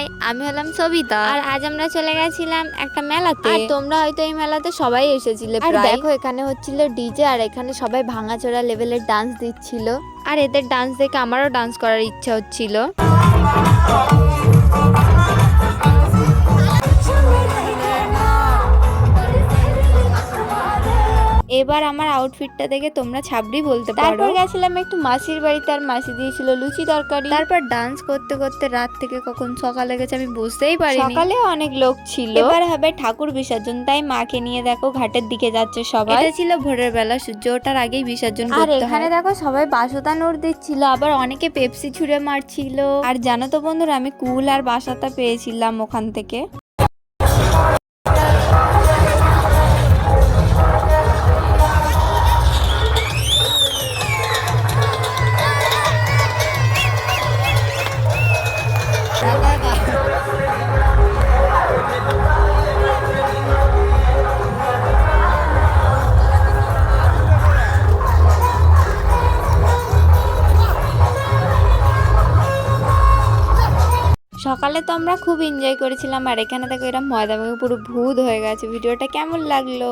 High, আমি হলাম সবিতা। আর আজ আমরা চলে গেছিলাম একটা মেলাতে। আর তোমরা হয়তো এই মেলাতে সবাই এসেছিলে। আর দেখো এখানে হচ্ছিল ডিজে, আর এখানে সবাই ভাঙাচোরা লেভেলের ডান্স দিচ্ছিল। আর এদের ডান্স দেখে আমারও ডান্স করার ইচ্ছা হচ্ছিল। এবার আমার আউটফিটটা দেখে তোমরা ছাবড়ি বলতে পারো। তারপর গেছিলাম একটু মাসির বাড়িতে, আর মাসি দিয়েছিল লুচি তরকারি। তারপর ডান্স করতে করতে রাত থেকে কখন সকাল হয়ে গেছে আমি বুঝতেই পারিনি। সকালে অনেক লোক ছিল। এবার হবে ঠাকুর বিসর্জন, তাই মাকে নিয়ে দেখো ঘাটের দিকে যাচ্ছে সবাই। এটা ছিল ভোরের বেলা, সূর্য ওঠার আগেই বিসর্জন করতে হয়। আর এখানে দেখো সবাই বাসতা নোট দিচ্ছিল, আবার অনেকে পেপসি ছুঁড়ে মারছিল। আর জানো তো বন্ধুরা, আমি কুল আর বাসাতা পেয়েছিলাম ওখান থেকে। সকালে তো আমরা খুব এনজয় করেছিলাম। আর এখানে দেখো এরা ময়দা মেখে পুরো ভূত হয়ে গেছে। ভিডিওটা কেমন লাগলো?